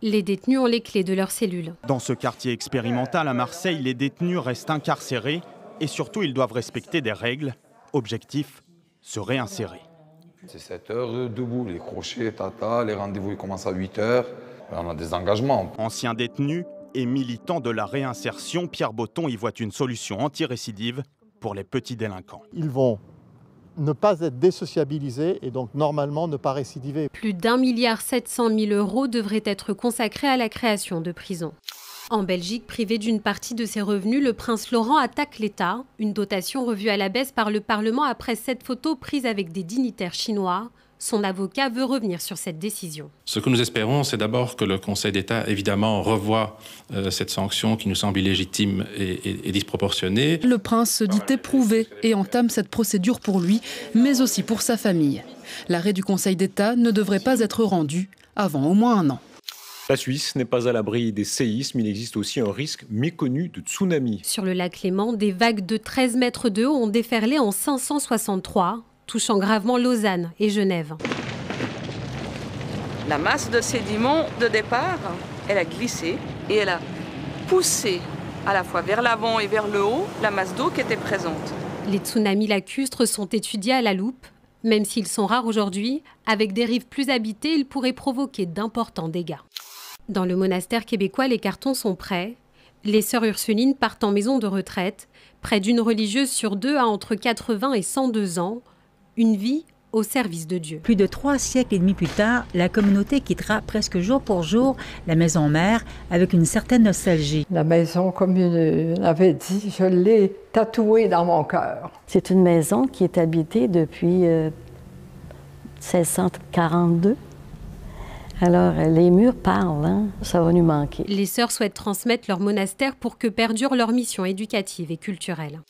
Les détenus ont les clés de leur cellule. Dans ce quartier expérimental à Marseille, les détenus restent incarcérés et surtout ils doivent respecter des règles. Objectif, se réinsérer. C'est 7 heures debout, les crochets, tata, les rendez-vous ils commencent à 8 heures. On a des engagements. Ancien détenu et militant de la réinsertion, Pierre Botton y voit une solution anti-récidive pour les petits délinquants. Ils vont ne pas être désociabilisés et donc normalement ne pas récidiver. Plus d'1,7 milliard devraient être consacrés à la création de prisons. En Belgique, privé d'une partie de ses revenus, le prince Laurent attaque l'État. Une dotation revue à la baisse par le Parlement après 7 photos prises avec des dignitaires chinois. Son avocat veut revenir sur cette décision. Ce que nous espérons, c'est d'abord que le Conseil d'État, évidemment, revoie cette sanction qui nous semble illégitime et disproportionnée. Le prince se dit éprouvé et entame cette procédure pour lui, mais aussi pour sa famille. L'arrêt du Conseil d'État ne devrait pas être rendu avant au moins 1 an. La Suisse n'est pas à l'abri des séismes, il existe aussi un risque méconnu de tsunami. Sur le lac Léman, des vagues de 13 mètres de haut ont déferlé en 563, touchant gravement Lausanne et Genève. La masse de sédiments de départ, elle a glissé et elle a poussé à la fois vers l'avant et vers le haut la masse d'eau qui était présente. Les tsunamis lacustres sont étudiés à la loupe. Même s'ils sont rares aujourd'hui, avec des rives plus habitées, ils pourraient provoquer d'importants dégâts. Dans le monastère québécois, les cartons sont prêts. Les sœurs Ursulines partent en maison de retraite. Près d'une religieuse sur 2 a entre 80 et 102 ans. Une vie au service de Dieu. Plus de 3 siècles et demi plus tard, la communauté quittera presque jour pour jour la maison mère avec une certaine nostalgie. La maison, comme il avait dit, je l'ai tatouée dans mon cœur. C'est une maison qui est habitée depuis 1642. Alors, les murs parlent, hein? Ça va nous manquer. Les sœurs souhaitent transmettre leur monastère pour que perdure leur mission éducative et culturelle.